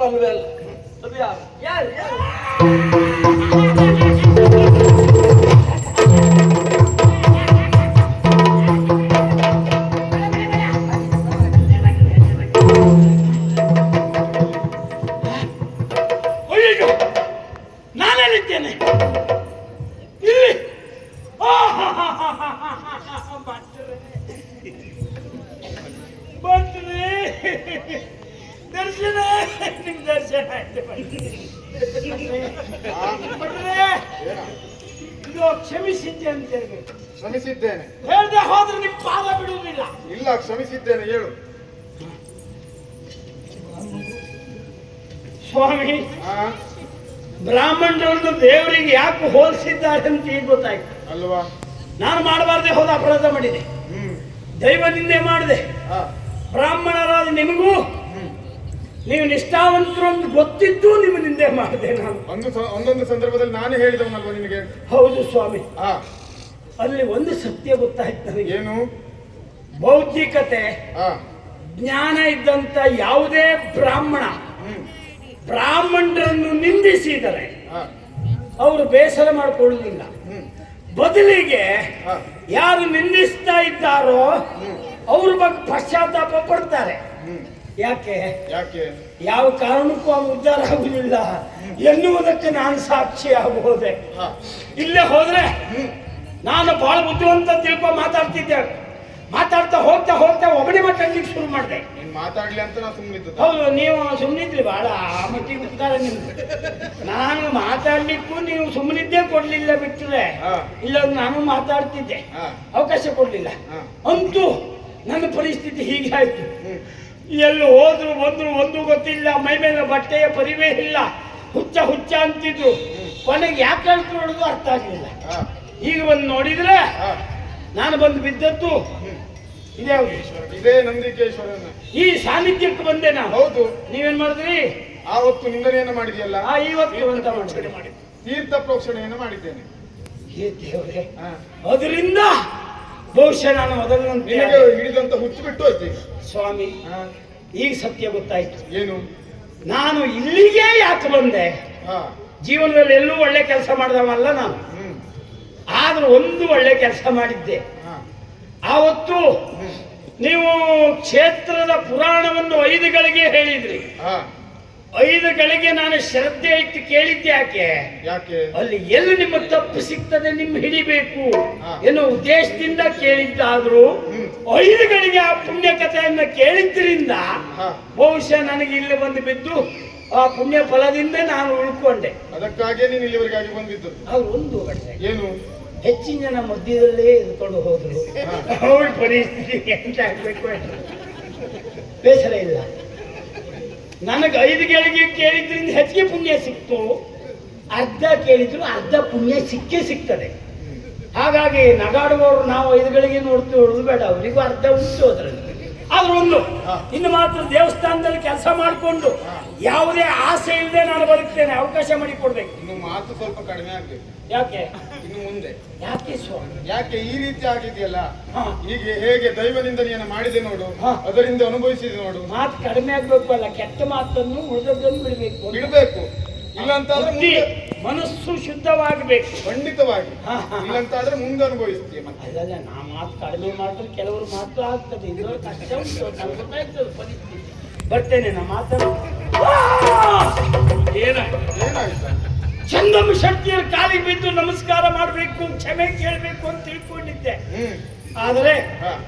ಅಲ್ವೇ ಅಲ್ಲ. ಅದು ಯಾರು ಯಾರು ಯಾರು? ಅಯ್ಯೋ ನಾನೇನಿದ್ದೇನೆ ಇಲ್ಲಿ. ಬಂದ್ರಿ ದರ್ಶನ, ನಿಮ್ ದರ್ಶನ ಆಯ್ತು. ಇದು ಕ್ಷಮಿಸಿದ್ದೆ ಅಂತ ಹೇಳ್ಬೇಕು. ಕ್ಷಮಿಸಿದ್ದೇನೆ. ಹೇಳ್ದೆ ಹೋದ್ರೆ ನಿಮ್ ಪಾದ ಬಿಡುವುದಿಲ್ಲ. ಇಲ್ಲ, ಕ್ಷಮಿಸಿದ್ದೇನೆ, ಹೇಳು. ಸ್ವಾಮಿ, ಆ, ಬ್ರಾಹ್ಮಣರನ್ನು ದೇವರಿಗೆ ಯಾಕೆ ಹೋಲಿಸಿದ್ದಾರೆ ಅಂತ ಈಗ ಗೊತ್ತಾಯ್ತು. ಅಲ್ವಾ? ನಾನು ಮಾಡಬಾರ್ದೆ ಹೋದ ಅಪರಾಧ ಮಾಡಿದೆ, ದೈವ ನಿಂದೆ ಮಾಡಿದೆ. ಆ, ಬ್ರಾಹ್ಮಣರಾದ ನಿಮಗೂ ನೀವು ನಿಷ್ಠಾವಂತರು ಅಂತ ಗೊತ್ತಿದ್ದು ನಿಮ್ಮ ನಿಂದೆ ಮಾಡಿದೆ ನಾನು. ಒಂದೊಂದು ಸಂದರ್ಭದಲ್ಲಿ ನಾನೇ ಹೇಳಿದವನಲ್ವಾ ನಿನಗೆ? ಹೌದು ಸ್ವಾಮಿ. ಆ, ಅಲ್ಲಿ ಒಂದು ಸತ್ಯ ಗೊತ್ತಾಯ್ತು ನನಗೆ. ಏನು? ಬೌದ್ಧಿಕತೆ, ಆ, ಜ್ಞಾನ ಇದ್ದಂತ ಯಾವುದೇ ಬ್ರಾಹ್ಮಣರನ್ನು ನಿಂದಿಸಿದರೆ ಆ, ಅವರು ಬೇಸರ ಮಾಡಿಕೊಳ್ಳುವುದಿಲ್ಲ. ಬದಲಿಗೆ ಆ, ಯಾರು ನಿಂದಿಸ್ತಾ ಇದ್ದಾರೋ ಅವ್ರ ಬಗ್ಗೆ ಪಶ್ಚಾತ್ತಾಪ ಪಡ್ತಾರೆ. ಯಾಕೆ? ಯಾಕೆ? ಯಾವ ಕಾರಣಕ್ಕೂ ಅವನು ಉದ್ಧಾರ ಆಗುವುದಿಲ್ಲ ಎನ್ನುವುದಕ್ಕೆ ನಾನು ಸಾಕ್ಷಿ ಆಗಬಹುದೇ. ಆ, ಇಲ್ಲೇ ಹೋದ್ರೆ ನಾನು ಬಹಳ ಬುದ್ಧಿವಂತ ತಿಳ್ಕೊ ಮಾತಾಡ್ತಿದ್ದೆ. ಮಾತಾಡ್ತಾ ಹೋಗ್ತಾ ಹೋಗ್ತಾ ಒಬ್ಬನೇ ಮಾತಾಡ್ಲಿಕ್ಕೆ ಶುರು ಮಾಡಿದೆ. ನೀನ್ ಮಾತಾಡ್ಲಿ ಅಂತ ನಾ ಸುಮ್ಮನಿದ್ದು. ಹೌದು, ನೀವು ಸುಮ್ಮನಿದ್ರಿ ಬಹಳ ಆ ಮಟ್ಟಿಗೆ ಉತ್ತರ ನಿಮ್ದು. ನಾನು ಮಾತಾಡ್ಲಿಕ್ಕೂ ನೀವು ಸುಮ್ಮನಿದ್ದೇ ಕೊಡ್ಲಿಲ್ಲ ಬಿಟ್ಟರೆ ಇಲ್ಲ ನಾನು ಮಾತಾಡ್ತಿದ್ದೆ, ಅವಕಾಶ ಕೊಡ್ಲಿಲ್ಲ. ಅಂತೂ ನನ್ನ ಪರಿಸ್ಥಿತಿ ಹೀಗೆ ಆಯ್ತು. ಎಲ್ಲಿ ಹೋದ್ರು ಬಂದ್ರು ಒಂದು ಗೊತ್ತಿಲ್ಲ, ಮೈ ಮೇಲೆ ಬಟ್ಟೆಯ ಪರಿವೇ ಇಲ್ಲ, ಹುಚ್ಚ ಹುಚ್ಚ ಅಂತಿದ್ರು. ಕೊನೆಗೆ ಯಾಕೆ ಹೇಳ್ಕೊಳ್ಳೋದು ಅರ್ಥ ಆಗಲಿಲ್ಲ. ಈಗ ಬಂದು ನೋಡಿದ್ರೆ ನಾನು ಬಂದು ಬಿದ್ದದ್ದು ಇದೇ ನಂದಿಕೇಶ್ವರನ ಈ ಸಾನ್ನಿಧ್ಯಕ್ಕೆ ಬಂದೆ ನಾನು. ಹೌದು. ನೀವೇನ್ ಮಾಡಿದ್ರಿ? ಆವತ್ತು ನಿಂದನೆಯನ್ನು ಮಾಡಿದೆಯಲ್ಲ, ಇವತ್ತು ಅಂತ ಮಾಡಿ ತೀರ್ಥ ಪ್ರೋಕ್ಷಣೆಯನ್ನು ಮಾಡಿದ್ದೇನೆ. ದೇವರೇ, ಅದರಿಂದ ಬಹುಶಃ ನಾನು ಮೊದಲಿನಂತೆ ನಿನಗೆ ಹಿಡಿದಂತ ಹುಚ್ಚು ಬಿಟ್ಟು ಹೋಯ್ತು ಈಗ. ಸ್ವಾಮಿ, ಈಗ ಸತ್ಯ ಗೊತ್ತಾಯ್ತು. ಏನು? ನಾನು ಇಲ್ಲಿಗೆ ಯಾಕೆ ಬಂದೆ? ಜೀವನದಲ್ಲಿ ಎಲ್ಲೂ ಒಳ್ಳೆ ಕೆಲಸ ಮಾಡಿದವಲ್ಲ ನಾನು, ಆದ್ರೂ ಒಂದು ಒಳ್ಳೆ ಕೆಲಸ ಮಾಡಿದ್ದೆ. ಆವತ್ತು ನೀವು ಕ್ಷೇತ್ರದ ಪುರಾಣವನ್ನು 5 ಗಳಿಗೆ ಹೇಳಿದ್ರಿ. 5 ಗಳಿಗೆ ನಾನು ಶ್ರದ್ಧೆ ಇಟ್ಟು ಕೇಳಿದ್ದೆ. ಯಾಕೆ? ಅಲ್ಲಿ ಎಲ್ಲಿ ನಿಮ್ಮ ತಪ್ಪು ಸಿಗ್ತದೆ ನಿಮ್ಮ ಹಿಡಿಬೇಕು ಎನ್ನುವ ಉದ್ದೇಶದಿಂದ ಕೇಳಿದ್ದಾದ್ರೂ 5 ಗಳಿಗೆ ಆ ಪುಣ್ಯ ಕಥೆಯನ್ನ ಕೇಳಿದ್ರಿಂದ ಬಹುಶಃ ನನಗೆ ಇಲ್ಲಿ ಬಂದು ಬಿದ್ದು ಆ ಪುಣ್ಯ ಫಲದಿಂದ ನಾನು ಉಳ್ಕೊಂಡೆ. ಅದಕ್ಕಾಗಿಯೇ ನೀನು ಇಲ್ಲಿವರೆಗಾಗಿ ಬಂದಿದ್ದು. ಅವ್ರು ಒಂದು ಏನು? ಹೆಚ್ಚಿನ ಜನ ಮಧ್ಯದಲ್ಲೇ ಇದ್ಕೊಂಡು ಹೋದ್ರು. ಅವಳ ಪರಿಸ್ಥಿತಿ ಎಂತ ಆಗ್ಬೇಕು ಬೇಸರ ಇಲ್ಲ. ನನಗೆ 5 ಗಳಿಗೆ ಕೇಳಿದ್ರಿಂದ ಹೆಚ್ಚಿಗೆ ಪುಣ್ಯ ಸಿಕ್ತು, ಅರ್ಧ ಕೇಳಿದ್ರು ಅರ್ಧ ಪುಣ್ಯ ಸಿಗ್ತದೆ. ಹಾಗಾಗಿ ನಗಾಡುವವರು ನಾವು 5 ಗಳಿಗೆ ನೋಡ್ತೀವಿ, ಹೊಡೆದು ಬೇಡ, ಅವರಿಗೂ ಅರ್ಧ ಉಂಟು ಅದರಲ್ಲಿ. ಆದ್ರೂ ಒಂದು ಇನ್ನು ಮಾತ್ರ ದೇವಸ್ಥಾನದಲ್ಲಿ ಕೆಲಸ ಮಾಡಿಕೊಂಡು ಯಾವುದೇ ಆಸೆ ಇಲ್ಲದೆ ನಾನು ಬದುಕ್ತೇನೆ, ಅವಕಾಶ ಮಾಡಿ ಕೊಡ್ಬೇಕು. ಇನ್ನು ಮಾತು ಸ್ವಲ್ಪ ಕಡಿಮೆ ಆಗ್ಬೇಕು. ಯಾಕೆ? ಇನ್ನು ಮುಂದೆ ಯಾಕೆ ಸ್ವಾಮಿ? ಯಾಕೆ ಈ ರೀತಿ ಆಗಿದೆಯಲ್ಲ? ಹೀಗೆ ಹೇಗೆ ದೈವನಿಂದನೆಯನ್ನು ಮಾಡಿದೆ ನೋಡು, ಅದರಿಂದ ಅನುಭವಿಸಿದೆ ನೋಡು. ಮಾತು ಕಡಿಮೆ ಆಗ್ಬೇಕು ಅಲ್ಲ, ಕೆಟ್ಟ ಮಾತನ್ನು ಉಳಿದದ್ದನ್ನು ಬಿಡಬೇಕು. ಇಲ್ಲಂತಾದ್ರೆ ಮನಸ್ಸು ಶುದ್ಧವಾಗಬೇಕು ಖಂಡಿತವಾಗಿ. ಇಲ್ಲಂತಾದ್ರೆ ಮುಂದೆ ಅನುಭವಿಸ್ತೀಯ. ಅಲ್ಲಲ್ಲ, ನಾ ಮಾತು ಕಡಿಮೆ ಮಾಡಿದ್ರೆ ಕೆಲವರು ಮಾತು ಆಗ್ತದೆ, ಇದ್ರಲ್ಲಿ ಕಷ್ಟ ಉಂಟು, ಗೊತ್ತಾಯ್ತದೆ ಪರಿಸ್ಥಿತಿ. ಬರ್ತೇನೆ ನಾ ಮಾತಾಡ. ಏನಾಯ್ತು? ಚಂದಮ್ಮ ಶಕ್ತಿಯ ಕಾಲಿಗೆ ಬಿದ್ದು ನಮಸ್ಕಾರ ಮಾಡಬೇಕು, ಕ್ಷಮೆ ಕೇಳಬೇಕು ಅಂತ ತಿಳ್ಕೊಂಡಿದ್ದೆ. ಆದರೆ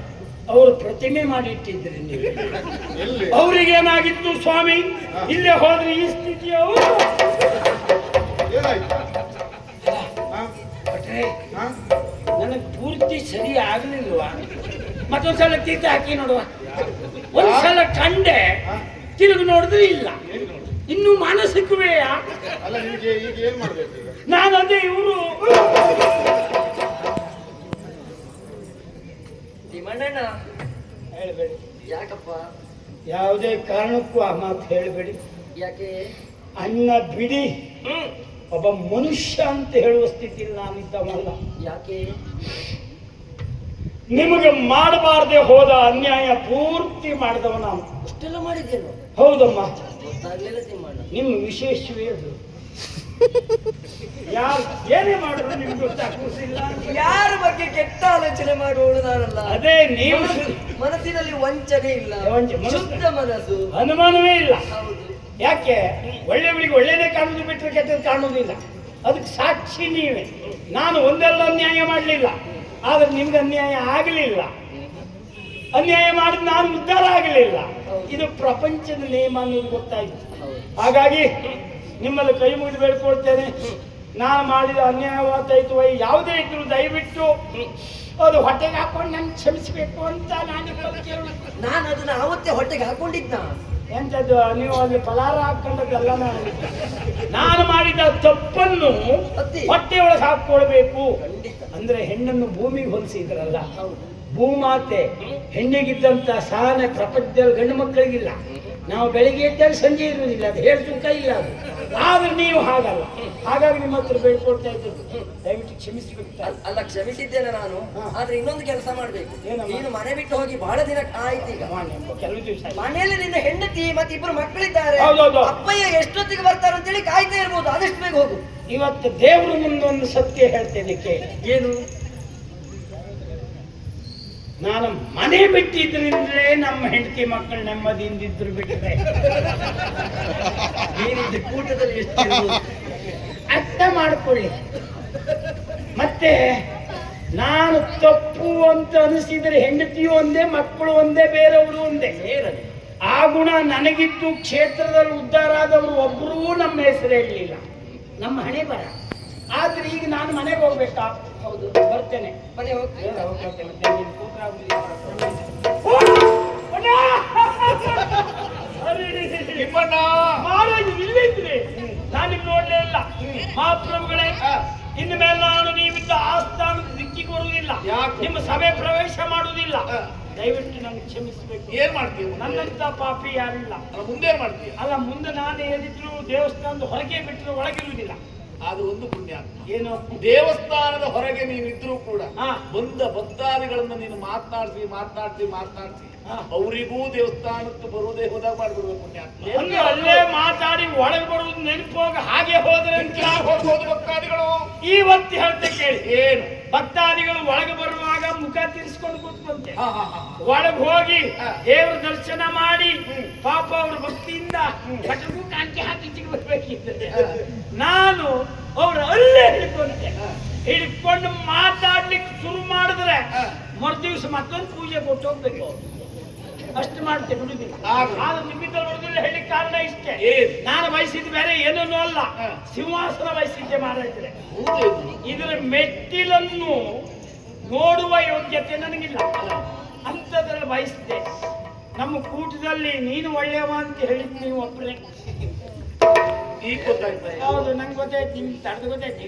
ಅವರು ಪ್ರತಿಮೆ ಮಾಡಿ ಇಟ್ಟಿದ್ರಿ ನೀವು. ಅವ್ರಿಗೇನಾಗಿತ್ತು ಸ್ವಾಮಿ? ಇಲ್ಲೇ ಹೋದ್ರೆ ಈ ಸ್ಥಿತಿಯವರು ನನಗೆ ಪೂರ್ತಿ ಸರಿ ಆಗ್ಲಿಲ್ವಾ? ಮತ್ತೊಂದ್ಸಲ ತೀರ್ಥ ಹಾಕಿ ನೋಡುವ. ಒಂದ್ಸಲ ಕಂಡೆ, ತಿರುಗಿ ನೋಡಿದ್ರೆ ಇಲ್ಲ. ಇನ್ನು ಮಾನಸಿಕವೇ ಅಲ್ಲ. ನಿಮಗೆ ಈಗ ಏನ್ ಮಾಡ್ಬೇಕು? ನಾನು ಅದೇ ಇವರು ಹೇಳ್ಬೇಡಿ. ಯಾಕಪ್ಪ? ಯಾವುದೇ ಕಾರಣಕ್ಕೂ ಆ ಮಾತು ಹೇಳಬೇಡಿ. ಯಾಕೆ? ಅನ್ನ ಬಿಡಿ, ಒಬ್ಬ ಮನುಷ್ಯ ಅಂತ ಹೇಳುವ ಸ್ಥಿತಿಯಲ್ಲಿ ನಾನಿದ್ದವಲ್ಲ. ಯಾಕೆ? ನಿಮಗೆ ಮಾಡಬಾರದೆ ಹೋದ ಅನ್ಯಾಯ ಪೂರ್ತಿ ಮಾಡಿದವ ನಾನು. ಇಷ್ಟೆಲ್ಲ ಮಾಡಿದ್ದೇನು? ಹೌದಮ್ಮ, ಗೊತ್ತಾಗ್ಲಿಲ್ಲ ತಿಮ್ಮಣ್ಣ. ನಿಮ್ಮ ವಿಶೇಷವೇ ಅದು. ಯಾರು ಏನೇ ಮಾಡಿದ್ರು ನಿಮ್ಗೆ ಗೊತ್ತಾಗುವುದಿಲ್ಲ. ಯಾರ ಬಗ್ಗೆ ಕೆಟ್ಟ ಆಲೋಚನೆ ಮಾಡುವವಳು ನಾನಲ್ಲ. ಅದೇ ನೀವು ಮನಸ್ಸಿನಲ್ಲಿ ವಂಚನೆ ಇಲ್ಲ, ಶುದ್ಧ ಮನಸ್ಸು, ಅನುಮಾನವೇ ಇಲ್ಲ. ಹೌದು. ಯಾಕೆ ಒಳ್ಳೆಯವರಿಗೆ ಒಳ್ಳೆಯದೇ ಕಾಣುವುದು ಬಿಟ್ಟರೆ ಕೆಟ್ಟದ್ದು ಕಾಣುವುದಿಲ್ಲ. ಅದಕ್ಕೆ ಸಾಕ್ಷಿ ನೀವೇ. ನಾನು ಒಂದೆಲ್ಲ ಅನ್ಯಾಯ ಮಾಡಲಿಲ್ಲ, ಆದ್ರೆ ನಿಮ್ಗೆ ಅನ್ಯಾಯ ಆಗಲಿಲ್ಲ. ಅನ್ಯಾಯ ಮಾಡಿದ್ ನಾನು ಉದ್ಧಾರ ಆಗಲಿಲ್ಲ. ಇದು ಪ್ರಪಂಚದ ನಿಯಮ ಅನ್ನೋದು ಗೊತ್ತಾಯ್ತು. ಹಾಗಾಗಿ ನಿಮ್ಮಲ್ಲಿ ಕೈ ಮುಗಿದು ಬೇಡ್ಕೊಳ್ತೇನೆ. ನಾನು ಮಾಡಿದ ಅನ್ಯಾಯವಾದಾಯ್ತು ಯಾವುದೇ ಇದ್ರು ದಯವಿಟ್ಟು ಅದು ಹೊಟ್ಟೆಗೆ ಹಾಕೊಂಡು ನನ್ಗೆ ಕ್ಷಮಿಸಬೇಕು ಅಂತ ನಾನು ಅದನ್ನ ಆವತ್ತೇ ಹೊಟ್ಟೆಗೆ ಹಾಕೊಂಡಿದ್ನ. ಎಂತದ್ದು ನೀವು ಅಲ್ಲಿ ಫಲಾರ ಹಾಕೊಂಡದ್ದಲ್ಲ. ನಾನು ಮಾಡಿದ ತಪ್ಪನ್ನು ಹೊಟ್ಟೆಯೊಳಗೆ ಹಾಕೊಳ್ಬೇಕು. ಅಂದ್ರೆ ಹೆಣ್ಣನ್ನು ಭೂಮಿಗೆ ಹೋಲಿಸಿದ್ರಲ್ಲ, ಭೂಮಾತೆ ಹೆಣ್ಣಿಗಿದ್ದಂತ ಸಹನೆ ಪ್ರಪಂಚದಲ್ಲಿ ಗಂಡು ಮಕ್ಕಳಿಗಿಲ್ಲ. ನಾವು ಬೆಳಿಗ್ಗೆ ಇದ್ದಾಗ ಸಂಜೆ ಇರುವುದಿಲ್ಲ, ಅದು ಹೇಳಿ ಸುಖ ಇಲ್ಲ ಅದು. ಆದ್ರೆ ನೀವು ಹಾಗಲ್ಲ. ಹಾಗಾಗಿ ನಿಮ್ಮ ಹತ್ರ ಬೇಡ್ಕೊಳ್ತಾ ಇದ್ದದ್ದು ದಯವಿಟ್ಟು ಕ್ಷಮಿಸಬೇಕು. ಅಲ್ಲ, ಕ್ಷಮಿಸಿದ್ದೇನೆ ನಾನು. ಆದ್ರೆ ಇನ್ನೊಂದು ಕೆಲಸ ಮಾಡ್ಬೇಕು. ಏನಮ್ಮ? ನೀನು ಮನೆ ಬಿಟ್ಟು ಹೋಗಿ ಬಹಳ ದಿನ ಆಯ್ತು. ಈಗ ಕೆಲವು ದಿವಸ ಮನೆಯಲ್ಲಿ ನಿನ್ನ ಹೆಂಡತಿ ಮತ್ತೆ ಇಬ್ಬರು ಮಕ್ಕಳಿದ್ದಾರೆ. ಹೌದೌದು. ಅಪ್ಪಯ್ಯ ಎಷ್ಟೊತ್ತಿಗೆ ಬರ್ತಾರೆ ಅಂತೇಳಿ ಕಾಯ್ತಾ ಇರ್ಬೋದು. ಆದಷ್ಟು ಬೇಗ ಹೋಗು. ಇವತ್ತು ದೇವ್ರ ಮುಂದೊಂದು ಸತ್ಯ ಹೇಳ್ತೇನೆ ಕೇಳಿ. ಏನು? ನಾನು ಮನೆ ಬಿಟ್ಟಿದ್ರಿಂದಲೇ ನಮ್ಮ ಹೆಂಡತಿ ಮಕ್ಕಳು ನೆಮ್ಮದಿಯಿಂದಿದ್ರು ಬಿಟ್ಟರೆ ನೀನಿದ್ದ ಕೂಟದಲ್ಲಿ ಎಷ್ಟು ಅರ್ಥ ಮಾಡಿಕೊಳ್ಳಿ. ಮತ್ತೆ ನಾನು ತಪ್ಪು ಅಂತ ಅನಿಸಿದರೆ ಹೆಂಡತಿಯು ಒಂದೇ, ಮಕ್ಕಳು ಒಂದೇ, ಬೇರೆಯವರು ಒಂದೇ. ಆ ಗುಣ ನನಗಿದ್ದು ಕ್ಷೇತ್ರದಲ್ಲಿ ಉದ್ಧಾರ ಆದವರು ಒಬ್ಬರೂ ನಮ್ಮ ಹೆಸರು ಹೇಳಲಿಲ್ಲ. ನಮ್ಮ ಹಣೆ ಬರ. ಆದ್ರೆ ಈಗ ನಾನು ಮನೆಗೆ ಹೋಗ್ಬೇಕಾ? ಹೌದು, ಬರ್ತೇನೆ. ಮನೆ ಹೋಗ್ತೀನಿ. ಇಲ್ಲಿದ್ರಿ ನಾನು ನೋಡ್ಲೇ ಇಲ್ಲ. ಮಹಾಪ್ರಭುಗಳೇ, ಇನ್ನು ಮೇಲೆ ನಾನು ನೀವಿದ್ದ ಆಸ್ಥಾನದ ದಿಕ್ಕಿಗೆ ಬರುವುದಿಲ್ಲ, ನಿಮ್ಮ ಸಭೆ ಪ್ರವೇಶ ಮಾಡುವುದಿಲ್ಲ. ದಯವಿಟ್ಟು ನನಗೆ ಕ್ಷಮಿಸಬೇಕು. ಏನ್ ಮಾಡ್ತೀವಿ? ನನ್ನಂತ ಪಾಪಿ ಯಾರಿಲ್ಲ. ಮುಂದೆ ಮಾಡ್ತೀವಿ. ಅಲ್ಲ, ಮುಂದೆ ನಾನು ಹೇಳಿದ್ರು ದೇವಸ್ಥಾನದ ಹೊರಗೆ ಬಿಟ್ಟರೆ ಒಳಗಿರುವುದಿಲ್ಲ. ಅದು ಒಂದು ಪುಣ್ಯ. ಏನು? ದೇವಸ್ಥಾನದ ಹೊರಗೆ ನೀನಿದ್ರೂ ಕೂಡ ಹಾ. ಬಂದ ಭಕ್ತಾದಿಗಳನ್ನ ನೀನು ಮಾತನಾಡ್ಸಿ ಅವರಿಗೂ ದೇವಸ್ಥಾನಕ್ಕೆ ಬರುವುದೇ ಹೋದಾಗ ಮಾಡ್ಬಿಡ್ಬೇಕು ಪುಣ್ಯ. ಅಂದ್ರೆ ಅಲ್ಲೇ ಮಾತಾಡಿ ಒಳಗೆ ಬರುವುದು ನೆನಪೋಗ ಹಾಗೆ ಹೋದ್ರೆ ಹೋಗ್ಬೋದು ಭಕ್ತಾದಿಗಳು. ಇವತ್ತು ಹೇಳ್ತೆ ಕೇಳಿ. ಏನು? ಭಕ್ತಾದಿಗಳು ಒಳಗೆ ಬರುವಾಗ ಮುಖ ತಿರ್ಸ್ಕೊಂಡು ಕೂತ್ಕೊಂತೆ. ಹಾ, ಹಾ, ಹಾ. ಒಳಗೆ ಹೋಗಿ ದೇವರ ದರ್ಶನ ಮಾಡಿ ಪಾಪ ಅವ್ರ ಭಕ್ತಿಯಿಂದ ಕಟಕು ಕಾಂತಿ ಹಾಕಿ ಬರ್ಬೇಕಿರ್ತದೆ. ನಾನು ಅವ್ರ ಅಲ್ಲೇ ಹಿಡ್ಕೊಂಡು ಮಾತಾಡ್ಲಿಕ್ಕೆ ಶುರು ಮಾಡಿದ್ರೆ ಮರುದಿವ್ಸ ಮತ್ತೊಂದು ಪೂಜೆ ಕೊಟ್ಟು ಹೋಗ್ಬೇಕು. ಅಷ್ಟು ಮಾಡ್ತೇನೆ, ಬಿಡುದಿಲ್ಲ. ಆದ್ರೆ ನಿಮ್ಮಿದ್ದಲ್ಲಿ ಬಿಡುದಿಲ್ಲ ಹೇಳಿ ಕಾರಣ ಇಷ್ಟೇ. ನಾನು ಬಯಸಿದ್ದು ಬೇರೆ ಏನನ್ನೂ ಅಲ್ಲ, ಸಿಂಹಾಸನ ಬಯಸಿದ್ದೆ ಮಾಡಿದ್ರೆ. ಇದರ ಮೆಟ್ಟಿಲನ್ನು ನೋಡುವ ಯೋಗ್ಯತೆ ನನಗಿಲ್ಲ, ಅಂಥದ್ರಲ್ಲಿ ಬಯಸಿದ್ದೆ. ನಮ್ಮ ಕೂಟದಲ್ಲಿ ನೀನು ಒಳ್ಳೆಯವ ಅಂತ ಹೇಳಿದ್ ನೀವು ಒಬ್ಬರೇ. ಈಗ ಗೊತ್ತಾಯ್ತು. ಹೌದು, ನಂಗೆ ಗೊತ್ತಾಯ್ತು, ನಿಮ್ಗೆ ತಡೆದು ಗೊತ್ತಾಯ್ತು.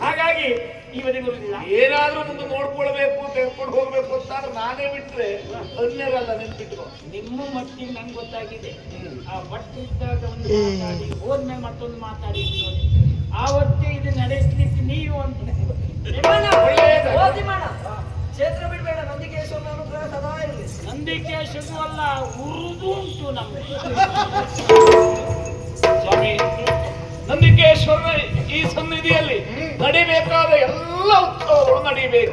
ಹಾಗಾಗಿ ಈ ಬದಿ ಬರುದಿಲ್ಲ. ಏನಾದ್ರೂ ಮುಂದೆ ನೋಡ್ಕೊಳ್ಬೇಕು, ತೆಗೆದುಕೊಂಡು ಹೋಗ್ಬೇಕು ಅಂತ ನಾನೇ ಬಿಟ್ರೆ ಅನ್ಯರಲ್ಲ, ನೆನ್ಪಿಟ್ಕೊ. ನಿಮ್ಮ ಮಟ್ಟಿಗೆ ನಂಗೆ ಗೊತ್ತಾಗಿದೆ. ಆ ಬಟ್ಟೆ ಇದ್ದಾಗ ಒಂದು ಮಾತಾಡಿ ಹೋದ್ಮೇಲೆ ಮತ್ತೊಂದು ಮಾತಾಡಿ ನೋಡಿ, ಆವತ್ತೇ ಇದು ನಡೆಸಲಿಕ್ಕೆ ನೀವು ಅಂತ ಕ್ಷೇತ್ರ ಬಿಡಬೇಡ. ನಂದಿಕೇಶ್ವರನ ಅನುಗ್ರಹ ಸದಾ ಇರಲಿ. ನಂದಿಕೇಶನು ಅಲ್ಲ, ಉರುದು ಉಂಟು ನಮ್ಗೆ. ಸ್ವಾಮಿ, ನಂದಿಕೇಶ್ವರನ ಈ ಸನ್ನಿಧಿಯಲ್ಲಿ ನಡಿಬೇಕಾದ ಎಲ್ಲ ಉತ್ಸವಗಳು ನಡಿಬೇಕು.